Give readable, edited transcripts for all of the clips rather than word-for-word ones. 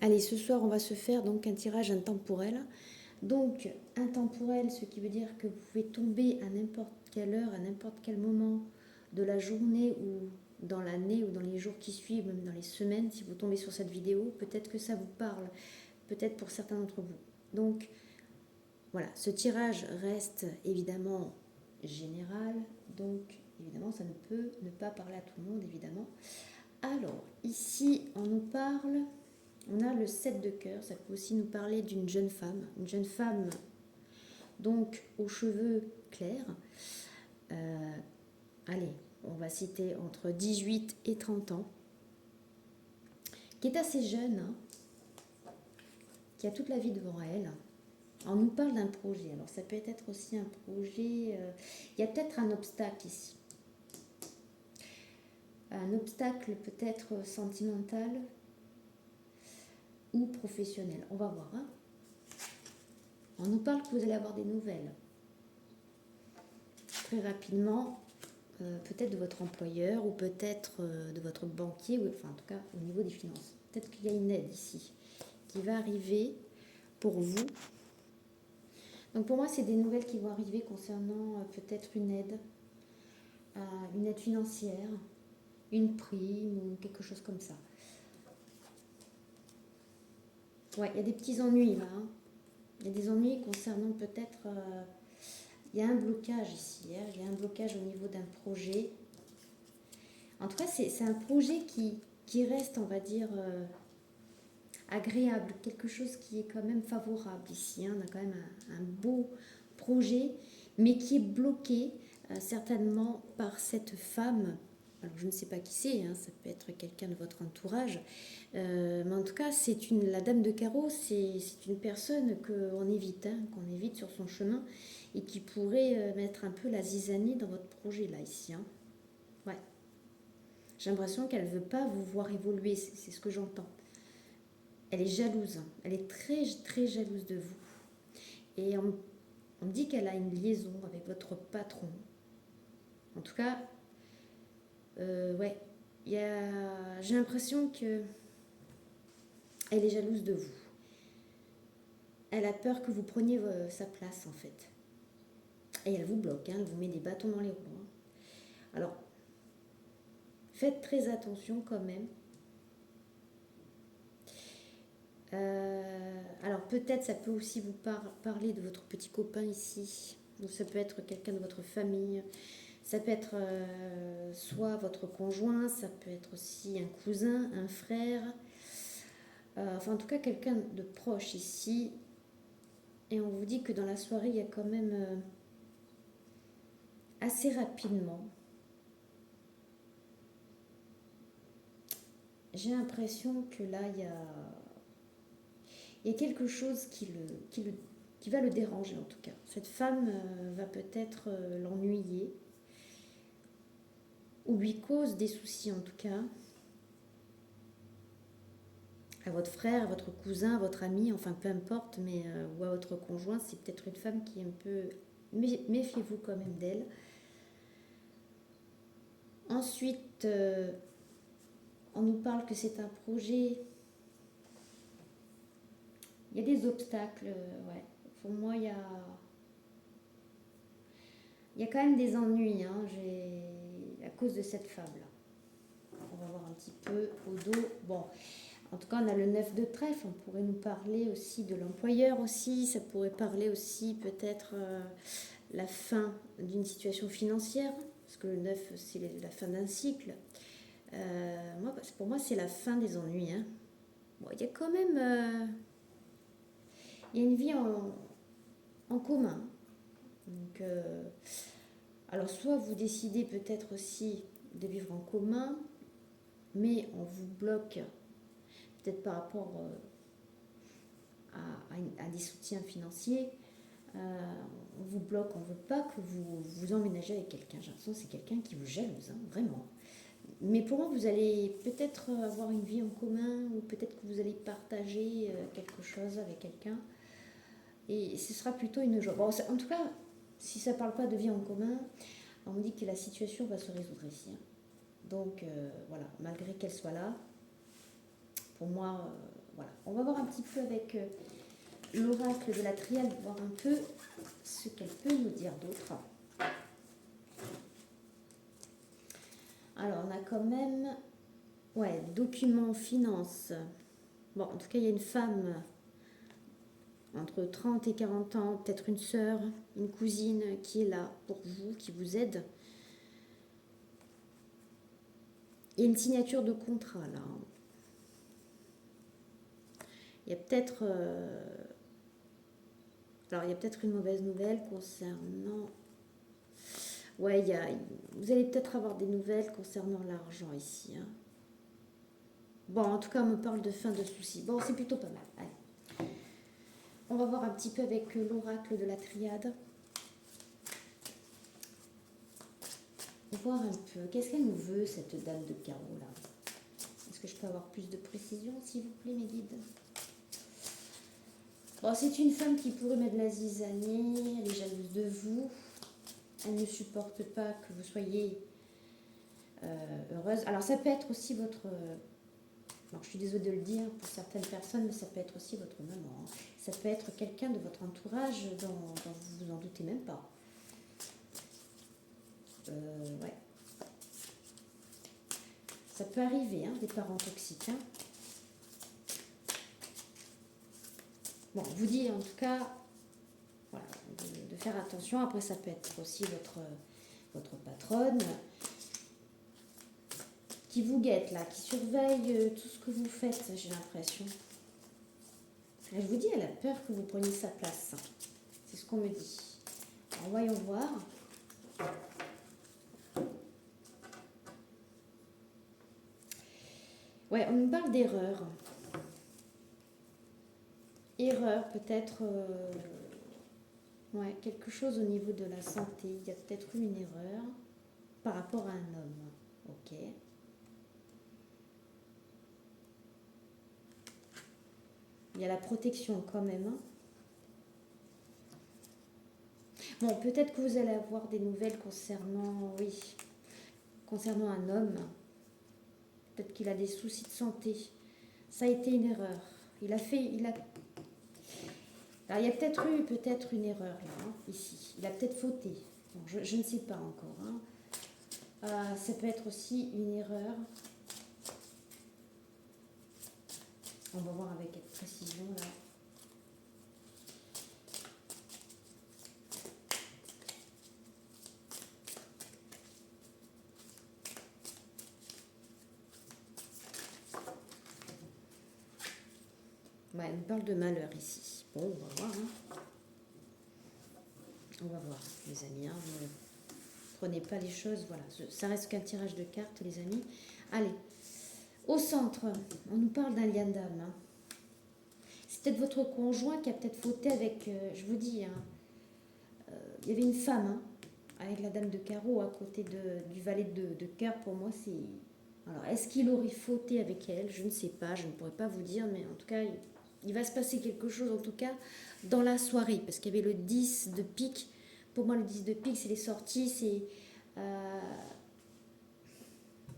Allez, ce soir, on va se faire donc un tirage intemporel. Donc, intemporel, ce qui veut dire que vous pouvez tomber à n'importe quelle heure, à n'importe quel moment de la journée ou dans l'année ou dans les jours qui suivent, même dans les semaines. Si vous tombez sur cette vidéo, peut-être que ça vous parle, peut-être pour certains d'entre vous. Donc, voilà, ce tirage reste évidemment général, donc évidemment, ça ne peut ne pas parler à tout le monde, évidemment. Alors, ici, on nous parle... On a le 7 de cœur, ça peut aussi nous parler d'une jeune femme donc aux cheveux clairs. Allez, on va citer entre 18 et 30 ans, qui est assez jeune, hein, qui a toute la vie devant elle. On nous parle d'un projet, alors ça peut être aussi un projet, il y a peut-être un obstacle ici. Un obstacle peut-être sentimental ou professionnel, on va voir. Hein. On nous parle que vous allez avoir des nouvelles. Très rapidement, peut-être de votre employeur ou peut-être de votre banquier, ou, enfin en tout cas au niveau des finances. Peut-être qu'il y a une aide ici qui va arriver pour vous. Donc pour moi, c'est des nouvelles qui vont arriver concernant peut-être une aide financière, une prime ou quelque chose comme ça. Ouais, il y a des petits ennuis là. Hein. Il y a des ennuis concernant peut-être... il y a un blocage ici, hein. Il y a un blocage au niveau d'un projet. En tout cas, c'est un projet qui reste, on va dire, agréable, quelque chose qui est quand même favorable ici. Hein. On a quand même un beau projet, mais qui est bloqué certainement par cette femme. Alors, je ne sais pas qui c'est, hein, ça peut être quelqu'un de votre entourage. Mais en tout cas, la dame de carreau, c'est une personne qu'on évite, hein, qu'on évite sur son chemin et qui pourrait mettre un peu la zizanie dans votre projet, là, ici. Hein. Ouais. J'ai l'impression qu'elle ne veut pas vous voir évoluer, c'est ce que j'entends. Elle est jalouse, hein. Elle est très, très jalouse de vous. Et on dit qu'elle a une liaison avec votre patron. En tout cas, ouais, j'ai l'impression que elle est jalouse de vous. Elle a peur que vous preniez sa place, en fait. Et elle vous bloque, hein, elle vous met des bâtons dans les roues. Hein. Alors, faites très attention quand même. Alors peut-être ça peut aussi vous parler de votre petit copain ici. Ou ça peut être quelqu'un de votre famille. Ça peut être soit votre conjoint, ça peut être aussi un cousin, un frère. Enfin en tout cas quelqu'un de proche ici. Et on vous dit que dans la soirée il y a quand même assez rapidement. J'ai l'impression que là il y a quelque chose qui va le déranger en tout cas. Cette femme va peut-être l'ennuyer ou lui cause des soucis en tout cas. À votre frère, à votre cousin, à votre ami, enfin peu importe, mais ou à votre conjoint, c'est peut-être une femme qui est un peu... Méfiez-vous quand même d'elle. Ensuite, on nous parle que c'est un projet... Il y a des obstacles, ouais. Pour moi, il y a quand même des ennuis, hein, à cause de cette femme-là. On va voir un petit peu au dos. Bon, en tout cas, on a le 9 de trèfle. On pourrait nous parler aussi de l'employeur aussi. Ça pourrait parler aussi peut-être la fin d'une situation financière. Parce que le 9, c'est la fin d'un cycle. Pour moi, c'est la fin des ennuis. Hein. Bon, il y a quand même... il y a une vie en commun. Donc, alors, soit vous décidez peut-être aussi de vivre en commun, mais on vous bloque peut-être par rapport à des soutiens financiers. On vous bloque, on ne veut pas que vous emménagez avec quelqu'un. J'ai l'impression que c'est quelqu'un qui vous jalouse, hein, vraiment. Mais pour moi, vous allez peut-être avoir une vie en commun ou peut-être que vous allez partager quelque chose avec quelqu'un. Et ce sera plutôt une joie. Bon, en tout cas, si ça ne parle pas de vie en commun, on me dit que la situation va se résoudre ici. Hein. Donc voilà, malgré qu'elle soit là, pour moi, Voilà, on va voir un petit peu avec l'oracle de la triade, voir un peu ce qu'elle peut nous dire d'autre. Alors, on a quand même, ouais, documents, finances. Bon, en tout cas, il y a une femme entre 30 et 40 ans, peut-être une sœur, une cousine qui est là pour vous, qui vous aide. Il y a une signature de contrat là. Il y a peut-être alors il y a peut-être une mauvaise nouvelle concernant. Ouais, vous allez peut-être avoir des nouvelles concernant l'argent ici. Hein. Bon, en tout cas, on me parle de fin de soucis. Bon, c'est plutôt pas mal. Allez. On va voir un petit peu avec l'oracle de la triade. Voir un peu. Qu'est-ce qu'elle nous veut, cette dame de carreau là? Est-ce que je peux avoir plus de précision, s'il vous plaît, mes guides? Bon, c'est une femme qui pourrait mettre de la zizanie, elle est jalouse de vous, elle ne supporte pas que vous soyez heureuse. Alors ça peut être aussi votre... alors je suis désolée de le dire pour certaines personnes, mais ça peut être aussi votre maman. Hein. Ça peut être quelqu'un de votre entourage dont vous vous en doutez même pas. Ouais. Ça peut arriver, hein, des parents toxiques. Hein. Bon, je vous dis en tout cas, voilà, de faire attention. Après, ça peut être aussi votre patronne qui vous guette là, qui surveille tout ce que vous faites, j'ai l'impression. Et je vous dis, elle a peur que vous preniez sa place. C'est ce qu'on me dit. Alors, voyons voir. Ouais, on nous parle d'erreur. Erreur, peut-être... ouais, quelque chose au niveau de la santé. Il y a peut-être eu une erreur par rapport à un homme. Ok. Il y a la protection quand même. Hein. Bon, peut-être que vous allez avoir des nouvelles concernant... Oui, concernant un homme. Peut-être qu'il a des soucis de santé. Ça a été une erreur. Il a fait... Alors, il y a peut-être eu une erreur là, hein, ici. Il a peut-être fauté. Bon, je ne sais pas encore. Hein. Ça peut être aussi une erreur. On va voir avec précision là. Ouais, elle me parle de malheur ici. Bon, on va voir. Hein. On va voir, les amis. Hein. Ne prenez pas les choses. Voilà, ça reste qu'un tirage de cartes, les amis. Allez, au centre, on nous parle d'un lien d'âme. Hein. C'est peut-être votre conjoint qui a peut-être fauté avec, je vous dis, hein, il y avait une femme hein, avec la dame de carreau à côté du valet de cœur. Pour moi, c'est... Alors, est-ce qu'il aurait fauté avec elle? Je ne sais pas, je ne pourrais pas vous dire, mais en tout cas, il va se passer quelque chose, en tout cas, dans la soirée, parce qu'il y avait le 10 de pique. Pour moi, le 10 de pique, c'est les sorties, c'est...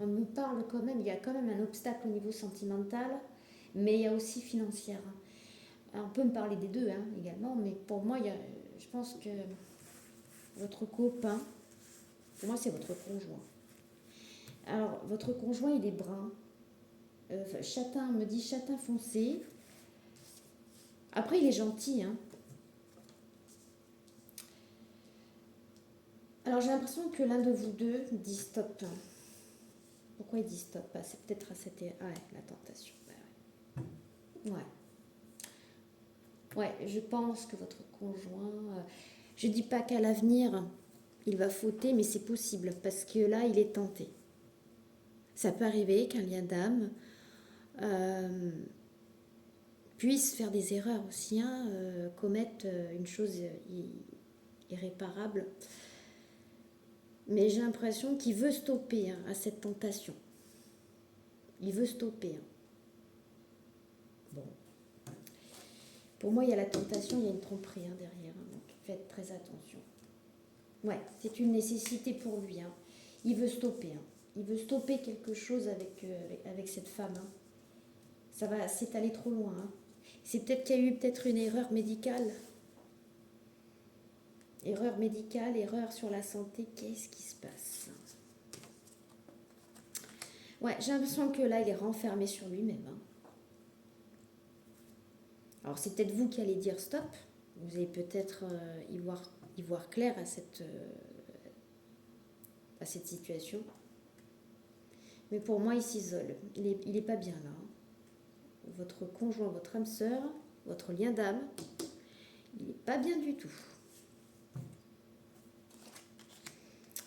on me parle quand même, il y a quand même un obstacle au niveau sentimental, mais il y a aussi financière. Alors, on peut me parler des deux hein, également, mais pour moi, je pense que votre copain, pour moi, c'est votre conjoint. Alors, votre conjoint, il est brun. Châtain, me dit châtain foncé. Après, il est gentil. Hein. Alors, j'ai l'impression que l'un de vous deux dit stop. Pourquoi il dit stop? C'est peut-être à cette... Ah ouais, la tentation. Ouais. Ouais, je pense que votre conjoint... je dis pas qu'à l'avenir, il va fauter, mais c'est possible, parce que là, il est tenté. Ça peut arriver qu'un lien d'âme puisse faire des erreurs aussi, hein, commettre une chose irréparable. Mais j'ai l'impression qu'il veut stopper hein, à cette tentation. Il veut stopper. Hein. Bon. Pour moi, il y a la tentation, il y a une tromperie hein, derrière. Hein, donc faites très attention. Ouais, c'est une nécessité pour lui. Hein. Il veut stopper. Hein. Il veut stopper quelque chose avec cette femme. Hein. Ça va s'étaler trop loin. Hein. C'est peut-être qu'il y a eu peut-être une erreur médicale. Erreur médicale, erreur sur la santé. Qu'est-ce qui se passe? Ouais, j'ai l'impression que là, il est renfermé sur lui-même. Hein. Alors, c'est peut-être vous qui allez dire stop. Vous allez peut-être y voir clair à cette situation. Mais pour moi, il s'isole. Il est pas bien là. Hein. Votre conjoint, votre âme sœur, votre lien d'âme, il n'est pas bien du tout.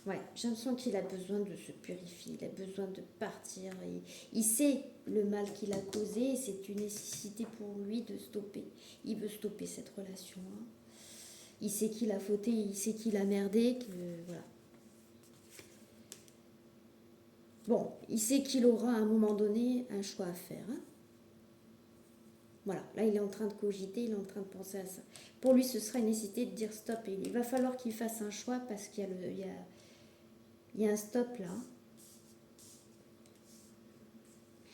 Ouais, j'ai l'impression qu'il a besoin de se purifier, il a besoin de partir. Il sait le mal qu'il a causé et c'est une nécessité pour lui de stopper. Il veut stopper cette relation. Hein. Il sait qu'il a fauté, il sait qu'il a merdé, voilà. Bon, il sait qu'il aura à un moment donné un choix à faire. Hein. Voilà, là il est en train de cogiter, il est en train de penser à ça. Pour lui, ce sera une nécessité de dire stop. Et il va falloir qu'il fasse un choix parce qu'il y a un stop là.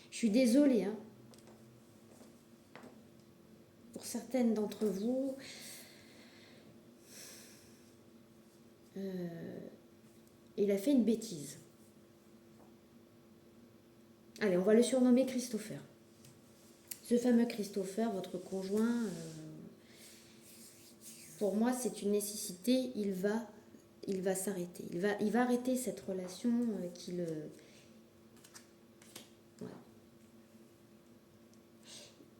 Je suis désolée. Hein. Pour certaines d'entre vous, il a fait une bêtise. Allez, on va le surnommer Christopher. Ce fameux Christopher, votre conjoint, pour moi, c'est une nécessité. Il va s'arrêter. Il va arrêter cette relation qui le...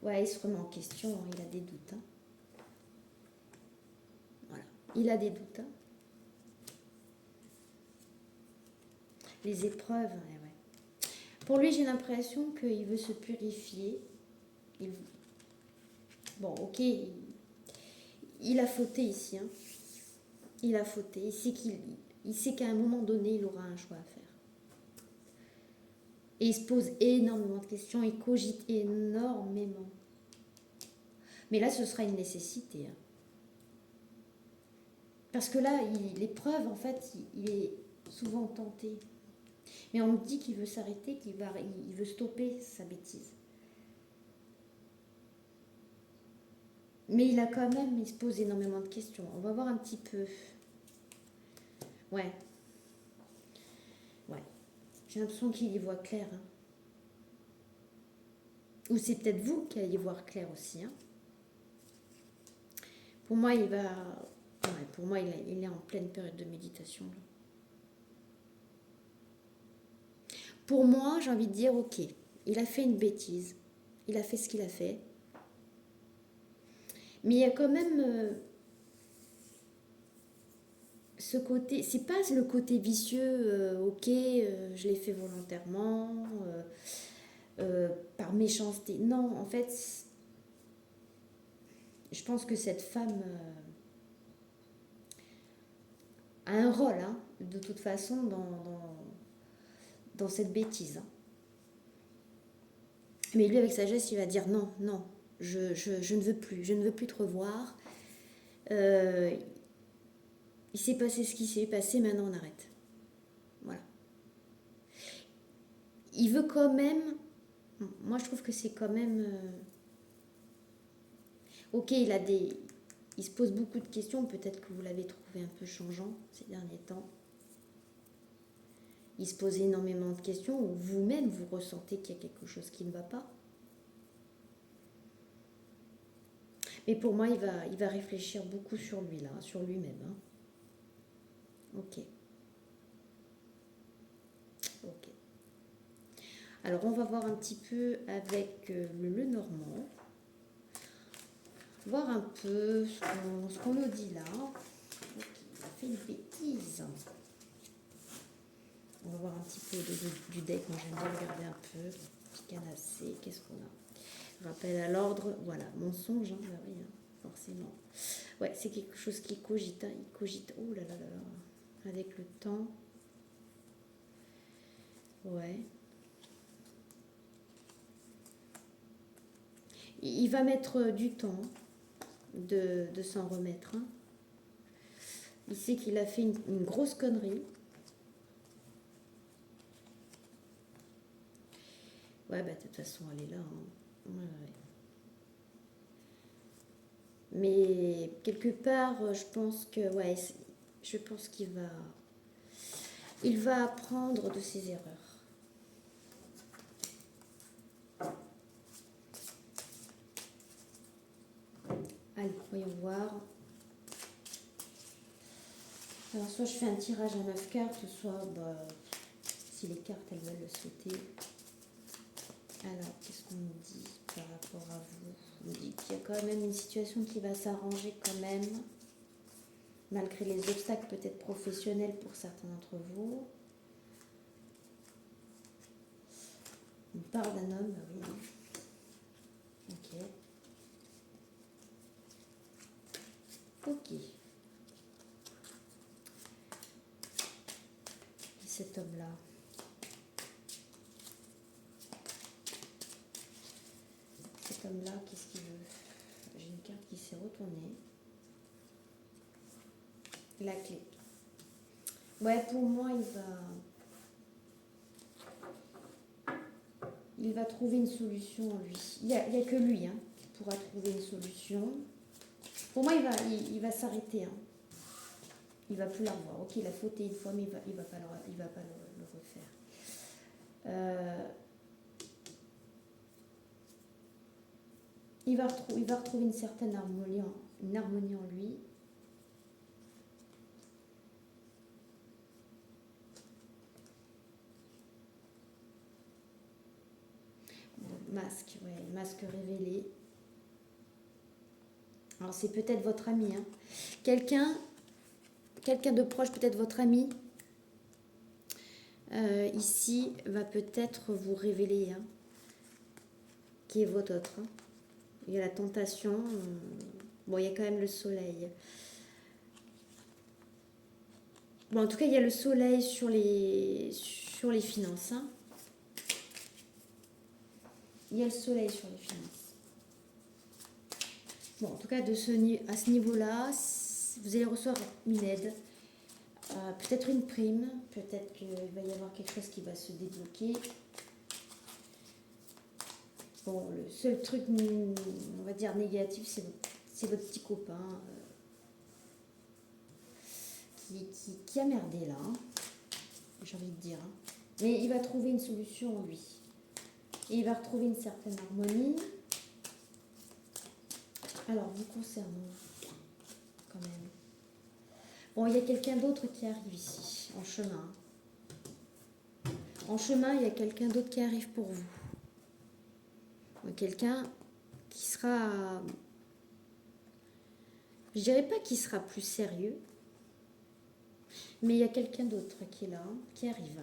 Ouais, il se remet en question. Hein, il a des doutes. Hein. Voilà. Il a des doutes. Hein. Les épreuves, ouais. Pour lui, j'ai l'impression qu'il veut se purifier. Bon, ok, il a fauté ici. Hein. Il a fauté. Il sait qu'à un moment donné, il aura un choix à faire. Et il se pose énormément de questions. Il cogite énormément. Mais là, ce sera une nécessité. Hein. Parce que là, l'épreuve, en fait, il est souvent tenté. Mais on me dit qu'il veut s'arrêter, qu'il veut stopper sa bêtise. Mais il se pose énormément de questions. On va voir un petit peu. Ouais. J'ai l'impression qu'il y voit clair. Hein. Ou c'est peut-être vous qui allez y voir clair aussi. Hein. Pour moi, il est en pleine période de méditation. Là. Pour moi, j'ai envie de dire, ok, il a fait une bêtise. Il a fait ce qu'il a fait. Mais il y a quand même ce côté, c'est pas le côté vicieux, ok, je l'ai fait volontairement, par méchanceté. Non, en fait, je pense que cette femme a un rôle, hein, de toute façon, dans cette bêtise. Hein. Mais lui, avec sagesse, il va dire non, non, je ne veux plus te revoir. Il s'est passé ce qui s'est passé, maintenant on arrête. Voilà. Il veut quand même... Moi, je trouve que c'est quand même... Ok, il se pose beaucoup de questions. Peut-être que vous l'avez trouvé un peu changeant ces derniers temps. Il se pose énormément de questions. Ou vous-même, vous ressentez qu'il y a quelque chose qui ne va pas. Mais pour moi, il va réfléchir beaucoup sur lui, là, sur lui-même. Hein. Ok. Ok. Alors, on va voir un petit peu avec le Lenormand. Voir un peu ce qu'on nous dit là. Okay, il a fait une bêtise. On va voir un petit peu du deck. Moi, j'aime bien regarder un peu. Petit canacé. Qu'est-ce qu'on a? Rappel à l'ordre. Voilà, mensonge. Hein, bah oui, hein, forcément. Ouais, c'est quelque chose qui cogite. Hein, il cogite. Oh là là là là. Avec le temps. Ouais. Il va mettre du temps de s'en remettre. Hein. Il sait qu'il a fait une grosse connerie. Ouais, bah de toute façon, elle est là. Hein. Mais quelque part, je pense que, ouais, je pense il va apprendre de ses erreurs. Allez, voyons voir. Alors, soit je fais un tirage à 9 cartes, soit, si les cartes, elles veulent le souhaiter. Alors, qu'est-ce qu'on nous dit par rapport à vous? On nous dit qu'il y a quand même une situation qui va s'arranger quand même, malgré les obstacles peut-être professionnels pour certains d'entre vous. On parle d'un homme, oui. Ok. Ok. Et cet homme-là. Cet homme-là, qu'est-ce qu'il veut? J'ai une carte qui s'est retournée. La clé. Ouais, pour moi, il va trouver une solution, lui. Il y a que lui qui pourra trouver une solution. Pour moi, il va s'arrêter. Il va plus la revoir. Ok, il a fauté une fois, mais il va pas le refaire. Il va retrouver une certaine harmonie en lui. Masque, ouais, masque révélé. Alors c'est peut-être votre ami. Quelqu'un de proche, peut-être votre ami, ici, va peut-être vous révéler qui est votre autre. Il y a la tentation. Bon, il y a quand même le soleil. Bon, en tout cas, il y a le soleil sur les finances. Il y a le soleil sur les finances. Bon, en tout cas, à ce niveau-là, vous allez recevoir une aide. Peut-être une prime. Peut-être qu'il va y avoir quelque chose qui va se débloquer. Bon, le seul truc, on va dire, négatif, c'est votre petit copain qui a merdé là, j'ai envie de dire. Mais il va trouver une solution, lui. Et il va retrouver une certaine harmonie. Alors, vous concernant, quand même. Bon, il y a quelqu'un d'autre qui arrive ici, en chemin. En chemin, il y a quelqu'un d'autre qui arrive pour vous. Quelqu'un qui sera... Je dirais pas qu'il sera plus sérieux, mais il y a quelqu'un d'autre qui est là, qui arrive.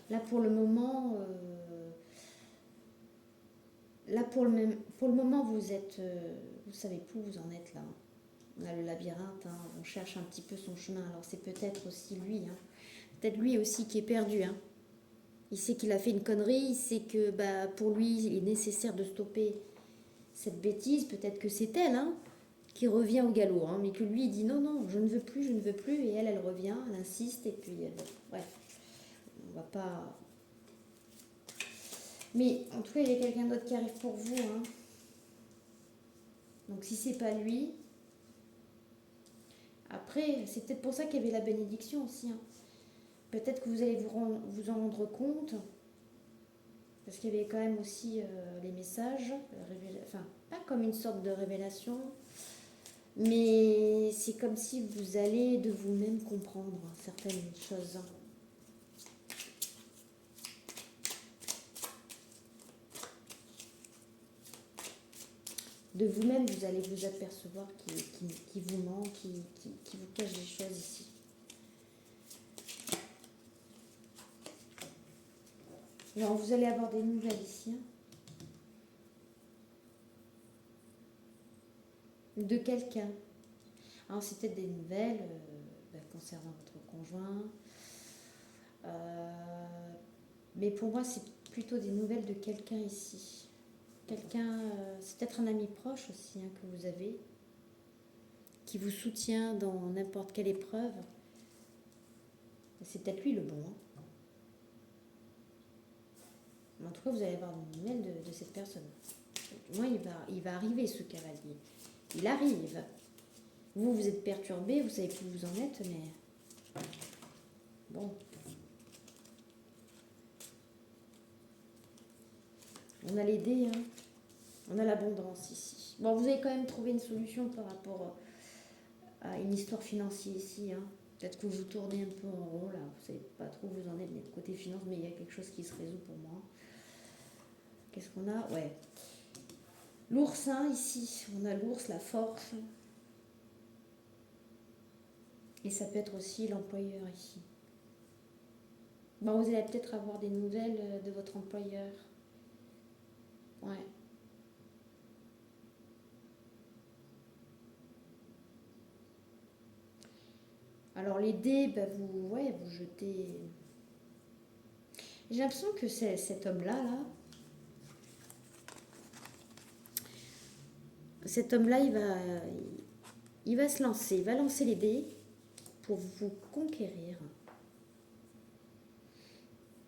Là, pour le moment... Là, pour le moment, vous savez plus où vous en êtes là. On a le labyrinthe, on cherche un petit peu son chemin. Alors c'est peut-être aussi lui, peut-être lui aussi qui est perdu. Il sait qu'il a fait une connerie, il sait que pour lui, il est nécessaire de stopper cette bêtise. Peut-être que c'est elle qui revient au galop, mais que lui, il dit non, non, je ne veux plus, et elle revient, elle insiste, et puis, bref, on va pas... Mais en tout cas, il y a quelqu'un d'autre qui arrive pour vous. Donc si c'est pas lui, après, c'est peut-être pour ça qu'il y avait la bénédiction aussi. Peut-être que vous allez vous en rendre compte, parce qu'il y avait quand même aussi les messages, enfin, pas comme une sorte de révélation, mais c'est comme si vous allez de vous-même comprendre certaines choses. De vous-même, vous allez vous apercevoir qui vous ment, qui vous cache des choses ici. Alors, vous allez avoir des nouvelles ici. De quelqu'un. Alors, c'est peut-être des nouvelles concernant votre conjoint. Mais pour moi, c'est plutôt des nouvelles de quelqu'un ici. Quelqu'un, c'est peut-être un ami proche aussi que vous avez, qui vous soutient dans n'importe quelle épreuve. C'est peut-être lui le bon. En tout cas, vous allez avoir des nouvelles de cette personne. Moi, il va arriver ce cavalier. il arrive. Vous, vous êtes perturbé, vous savez plus où vous en êtes, mais bon. On a les dés, hein. On a l'abondance ici. Bon, vous avez quand même trouvé une solution par rapport à une histoire financière ici, hein. Peut-être que vous tournez un peu en rond, là. Vous savez pas trop où vous en êtes côté finance, mais il y a quelque chose qui se résout pour moi. Qu'est-ce qu'on a? Ouais. L'oursin ici. On a l'ours, la force. Et ça peut être aussi l'employeur ici. Bon, vous allez peut-être avoir des nouvelles de votre employeur. Ouais. Alors les dés, bah vous jetez. J'ai l'impression que c'est cet homme-là, cet homme-là, il va se lancer, il va lancer les dés pour vous conquérir.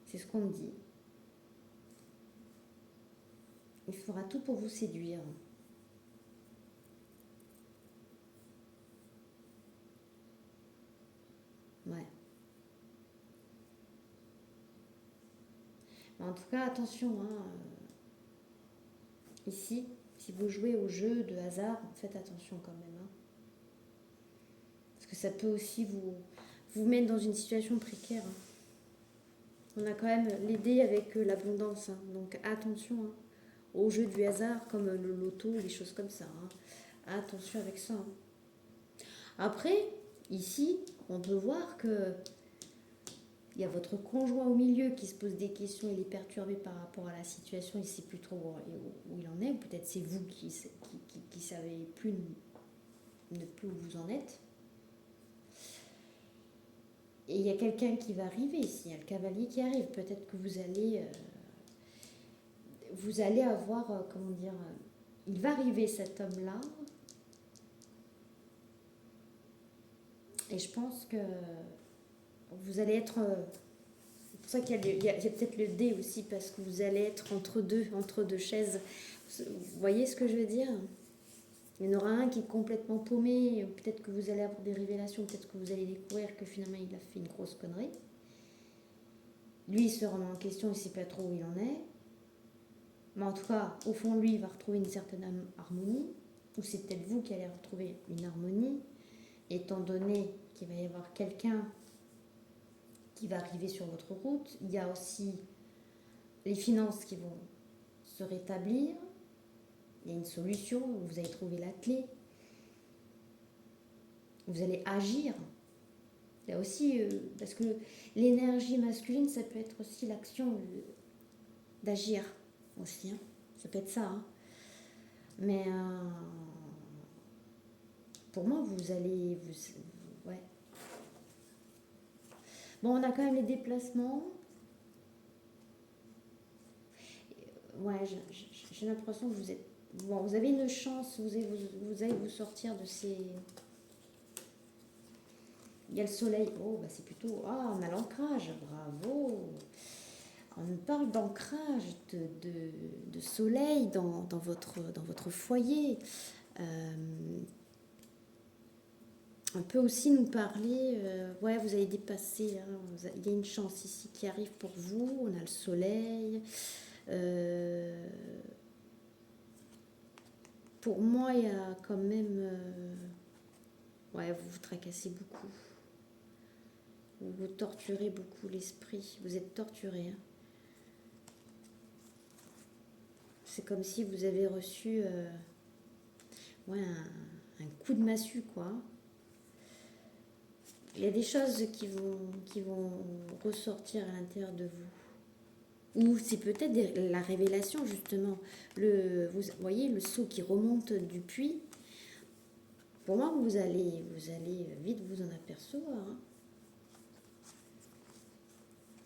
C'est ce qu'on me dit. Il fera tout pour vous séduire. Ouais. En tout cas, attention, hein, ici, si vous jouez au jeu de hasard, faites attention quand même. Hein, parce que ça peut aussi vous mettre dans une situation précaire. Hein. On a quand même l'aider avec l'abondance. Hein, donc attention hein, au jeu du hasard comme le loto, les choses comme ça. Hein. Attention avec ça. Hein. Après, ici, on peut voir que il y a votre conjoint au milieu qui se pose des questions, il est perturbé par rapport à la situation, il ne sait plus trop où il en est, ou peut-être c'est vous qui savez plus, ne plus où vous en êtes. Et il y a quelqu'un qui va arriver ici, il y a le cavalier qui arrive, peut-être que vous allez avoir, comment dire, il va arriver cet homme-là, et je pense que vous allez être... c'est pour ça qu'il y a peut-être le dé aussi, parce que vous allez être entre deux chaises. Vous voyez ce que je veux dire? Il y en aura un qui est complètement paumé, peut-être que vous allez avoir des révélations, peut-être que vous allez découvrir que finalement il a fait une grosse connerie. Lui, il se remet en question, il ne sait pas trop où il en est. Mais en tout cas, au fond, lui, il va retrouver une certaine harmonie, ou c'est peut-être vous qui allez retrouver une harmonie, étant donné qu'il va y avoir quelqu'un qui va arriver sur votre route. Il y a aussi les finances qui vont se rétablir. Il y a une solution, vous allez trouver la clé. Vous allez agir. Il y a aussi, parce que l'énergie masculine, ça peut être aussi l'action d'agir aussi. Hein. Ça peut être ça. Hein. Mais pour moi, vous allez... ouais. Bon, on a quand même les déplacements. Ouais, j'ai l'impression que vous êtes... Bon, vous avez une chance, vous allez vous sortir de ces... Il y a le soleil. Oh, bah c'est plutôt... Ah, on a l'ancrage. Bravo. On parle d'ancrage, de soleil dans votre foyer. On peut aussi nous parler... ouais, vous allez dépasser. Hein, il y a une chance ici qui arrive pour vous. On a le soleil. Pour moi, il y a quand même... ouais, vous vous tracassez beaucoup. Vous torturez beaucoup l'esprit. Vous êtes torturé. Hein. C'est comme si vous avez reçu ouais, un coup de massue, quoi. Il y a des choses qui vont ressortir à l'intérieur de vous. Ou c'est peut-être la révélation, justement. Vous voyez le seau qui remonte du puits. Pour moi, vous allez vite vous en apercevoir. Hein.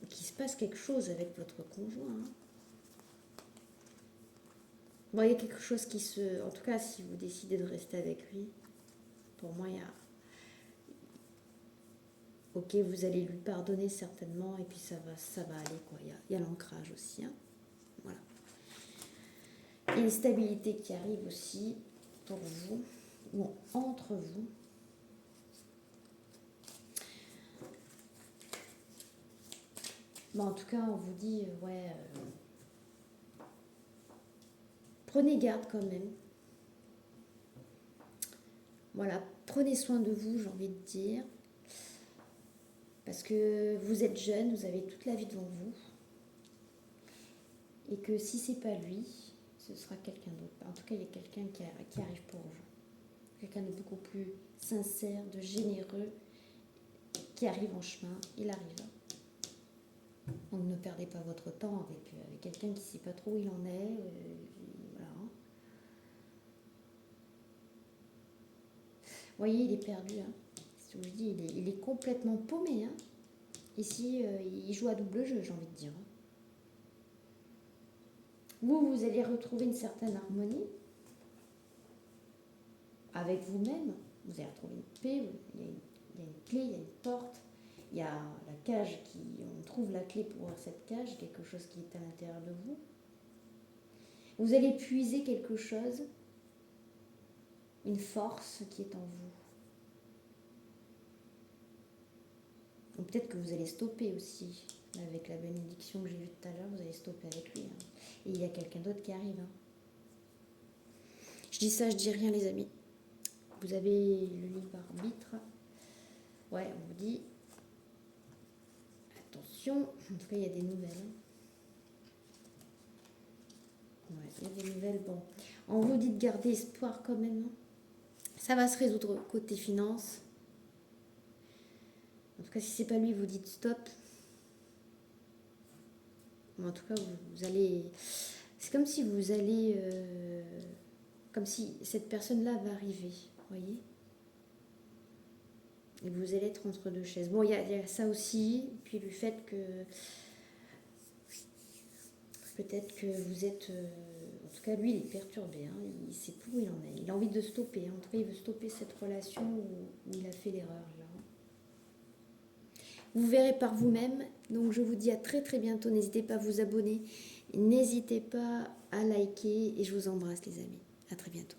Qu'il se passe quelque chose avec votre conjoint. Hein. Bon, il y a quelque chose qui se... En tout cas, si vous décidez de rester avec lui, pour moi, il y a... Ok, vous allez lui pardonner certainement, et puis ça va aller, quoi. Il y a l'ancrage aussi. Hein. Voilà. Et une stabilité qui arrive aussi pour vous. ou entre vous. Bon, en tout cas, on vous dit, ouais, prenez garde quand même. Voilà, prenez soin de vous, j'ai envie de dire. Parce que vous êtes jeune, vous avez toute la vie devant vous. Et que si c'est pas lui, ce sera quelqu'un d'autre. En tout cas, il y a quelqu'un qui arrive pour vous. Quelqu'un de beaucoup plus sincère, de généreux, qui arrive en chemin. Il arrive. Donc ne perdez pas votre temps avec quelqu'un qui ne sait pas trop où il en est. Voilà. Vous voyez, il est perdu. Hein. C'est ce que je dis, il est complètement paumé. Hein. Ici, il joue à double jeu, j'ai envie de dire. Vous allez retrouver une certaine harmonie avec vous-même. Vous allez retrouver une paix, il y a une clé, il y a une porte, il y a la cage, on trouve la clé pour cette cage, quelque chose qui est à l'intérieur de vous. Vous allez puiser quelque chose, une force qui est en vous. Ou peut-être que vous allez stopper aussi, avec la bénédiction que j'ai vue tout à l'heure, vous allez stopper avec lui. Hein. Et il y a quelqu'un d'autre qui arrive. Hein. Je dis ça, je dis rien les amis. Vous avez le libre arbitre. Ouais, on vous dit, attention, en tout cas il y a des nouvelles. Ouais, il y a des nouvelles, bon. On vous dit de garder espoir quand même. Ça va se résoudre côté finance. En tout cas, si c'est pas lui, vous dites stop. En tout cas, vous allez... C'est comme si vous allez... comme si cette personne-là va arriver, vous voyez. Et vous allez être entre deux chaises. Bon, il y a ça aussi. Puis le fait que... Peut-être que vous êtes... en tout cas, lui, il est perturbé. Hein, il sait plus où il en est. Il a envie de stopper. Hein. En tout cas, il veut stopper cette relation où il a fait l'erreur, là. Vous verrez par vous-même. Donc, je vous dis à très très bientôt. N'hésitez pas à vous abonner. N'hésitez pas à liker. Et je vous embrasse, les amis. À très bientôt.